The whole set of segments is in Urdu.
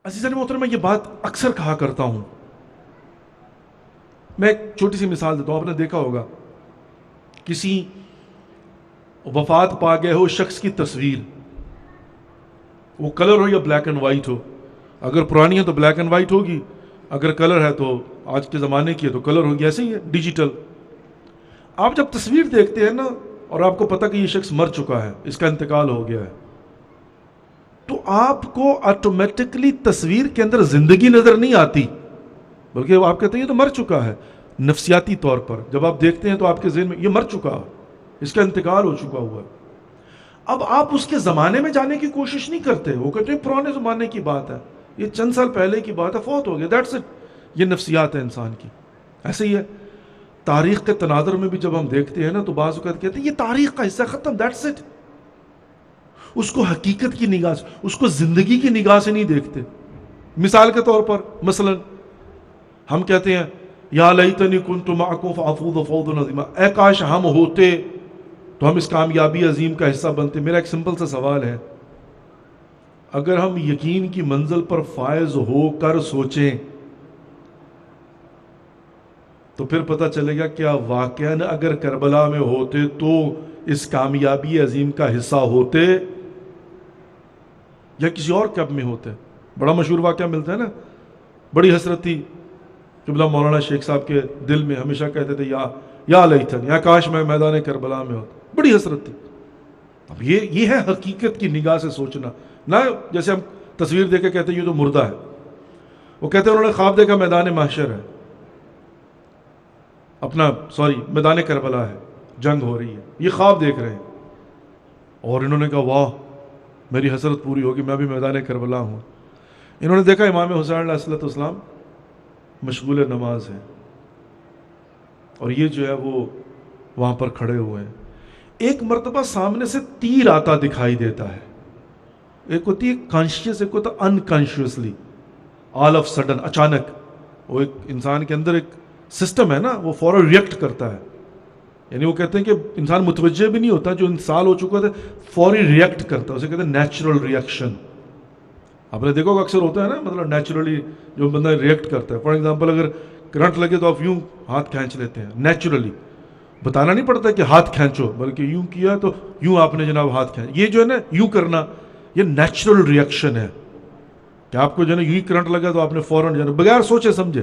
عزیزان محترم، میں یہ بات اکثر کہا کرتا ہوں. میں ایک چھوٹی سی مثال دیتا ہوں. آپ نے دیکھا ہوگا کسی وفات پا گئے ہو شخص کی تصویر، وہ کلر ہو یا بلیک اینڈ وائٹ ہو. اگر پرانی ہے تو بلیک اینڈ وائٹ ہوگی، اگر کلر ہے تو آج کے زمانے کی ہے تو کلر ہوگی. ایسے ہی ہے ڈیجیٹل. آپ جب تصویر دیکھتے ہیں نا اور آپ کو پتہ کہ یہ شخص مر چکا ہے، اس کا انتقال ہو گیا ہے، تو آپ کو آٹومیٹکلی تصویر کے اندر زندگی نظر نہیں آتی، بلکہ آپ کہتے ہیں یہ تو مر چکا ہے. نفسیاتی طور پر جب آپ دیکھتے ہیں تو آپ کے ذہن میں یہ مر چکا ہے، اس کا انتقال ہو چکا ہوا ہے. اب آپ اس کے زمانے میں جانے کی کوشش نہیں کرتے. وہ کہتے ہیں پرانے زمانے کی بات ہے، یہ چند سال پہلے کی بات ہے، فوت ہو گیا، دیٹس اٹ. یہ نفسیات ہے انسان کی. ایسے ہی ہے تاریخ کے تناظر میں بھی جب ہم دیکھتے ہیں نا تو بعض اوقات کہتے ہیں یہ تاریخ کا حصہ، ختم، دیٹس اٹ. اس کو حقیقت کی نگاہ سے، اس کو زندگی کی نگاہ سے نہیں دیکھتے. مثال کے طور پر مثلا ہم کہتے ہیں یا لیتنی کنت معکم فافوز فوزا عظیما، اے کاش ہم ہوتے تو ہم اس کامیابی عظیم کا حصہ بنتے. میرا ایک سمپل سا سوال ہے، اگر ہم یقین کی منزل پر فائز ہو کر سوچیں تو پھر پتہ چلے گا کیا واقعاً اگر کربلا میں ہوتے تو اس کامیابی عظیم کا حصہ ہوتے یا کسی اور کب میں ہوتے. بڑا مشہور واقعہ ملتا ہے نا، بڑی حسرت تھی قبلہ مولانا شیخ صاحب کے دل میں، ہمیشہ کہتے تھے یا لیتنی، یا کاش میں میدان کربلا میں ہوتا. بڑی حسرت تھی. اب یہ ہے حقیقت کی نگاہ سے سوچنا، نہ جیسے ہم تصویر دیکھ کے کہتے ہیں یہ تو مردہ ہے. وہ کہتے ہیں انہوں نے خواب دیکھا میدان محشر ہے، میدان کربلا ہے، جنگ ہو رہی ہے، یہ خواب دیکھ رہے ہیں، اور انہوں نے کہا واہ میری حسرت پوری ہوگی، میں بھی میدان کربلا ہوں. انہوں نے دیکھا امام حسین علیہ السلام مشغول نماز ہیں اور یہ جو ہے وہ وہاں پر کھڑے ہوئے ہیں. ایک مرتبہ سامنے سے تیر آتا دکھائی دیتا ہے. ایک ہوتی ہے کانشیس، ایک ہوتا انکانشیسلی، آل آف سڈن، اچانک. وہ ایک انسان کے اندر ایک سسٹم ہے نا، وہ فوراً ریئیکٹ کرتا ہے. یعنی وہ کہتے ہیں کہ انسان متوجہ بھی نہیں ہوتا، جو انسان ہو چکا تھا فوری ریئیکٹ کرتا ہے، اسے کہتے ہیں نیچرل ریئیکشن. آپ نے دیکھو اکثر ہوتا ہے نا، مطلب نیچرلی جو بندہ ریئیکٹ کرتا ہے. فار ایگزامپل اگر کرنٹ لگے تو آپ یوں ہاتھ کھینچ لیتے ہیں، نیچرلی بتانا نہیں پڑتا کہ ہاتھ کھینچو، بلکہ یوں کیا تو یوں آپ نے جناب ہاتھ کھینچ. یہ جو ہے نا یوں کرنا، یہ نیچرل ریئیکشن ہے کہ آپ کو جو ہے نا یوں کرنٹ لگا تو آپ نے فوراً جو ہے بغیر سوچے سمجھے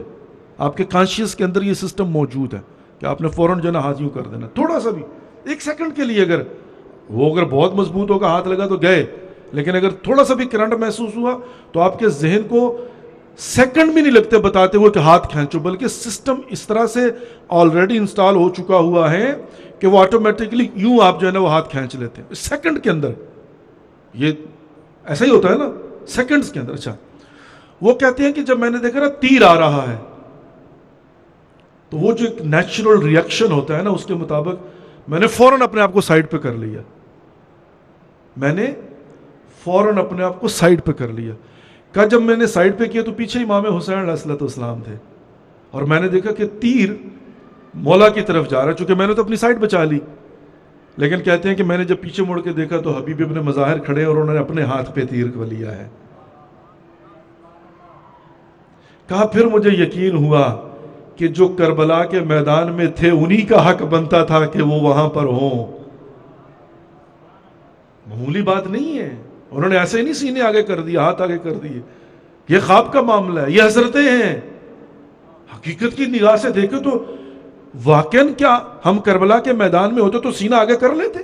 آپ کے کانشیس کے اندر یہ سسٹم موجود ہے کہ آپ نے فوراً جو ہے نا ہاتھ یوں کر دینا. تھوڑا سا بھی ایک سیکنڈ کے لیے، اگر بہت مضبوط ہوگا ہاتھ لگا تو گئے، لیکن اگر تھوڑا سا بھی کرنٹ محسوس ہوا تو آپ کے ذہن کو سیکنڈ بھی نہیں لگتے بتاتے ہوئے کہ ہاتھ کھینچو، بلکہ سسٹم اس طرح سے آلریڈی انسٹال ہو چکا ہوا ہے کہ وہ آٹومیٹکلی یوں آپ جو ہے نا وہ ہاتھ کھینچ لیتے ہیں سیکنڈ کے اندر. یہ ایسا ہی ہوتا ہے نا سیکنڈز کے اندر. اچھا، وہ کہتے ہیں کہ جب میں نے دیکھا نا تیر آ رہا ہے تو وہ جو ایک نیچرل ریئیکشن ہوتا ہے نا، اس کے مطابق میں نے فوراً اپنے آپ کو سائڈ پہ کر لیا. کہ جب میں نے سائڈ پہ کیا تو پیچھے امام حسین علیہ السلام تھے اور میں نے دیکھا کہ تیر مولا کی طرف جا رہا ہے، چونکہ میں نے تو اپنی سائڈ بچا لی. لیکن کہتے ہیں کہ میں نے جب پیچھے مڑ کے دیکھا تو حبیب ابن مظاہر کھڑے ہیں اور انہوں نے اپنے ہاتھ پہ تیر کو لیا ہے. کہا پھر مجھے یقین ہوا کہ جو کربلا کے میدان میں تھے انہی کا حق بنتا تھا کہ وہ وہاں پر ہوں. معمولی بات نہیں ہے. انہوں نے ایسے ہی نہیں سینے آگے کر دیا، ہاتھ آگے کر دیے. یہ خواب کا معاملہ ہے، یہ حضرتیں ہیں. حقیقت کی نگاہ سے دیکھو تو واقعاً کیا ہم کربلا کے میدان میں ہوتے تو سینہ آگے کر لیتے؟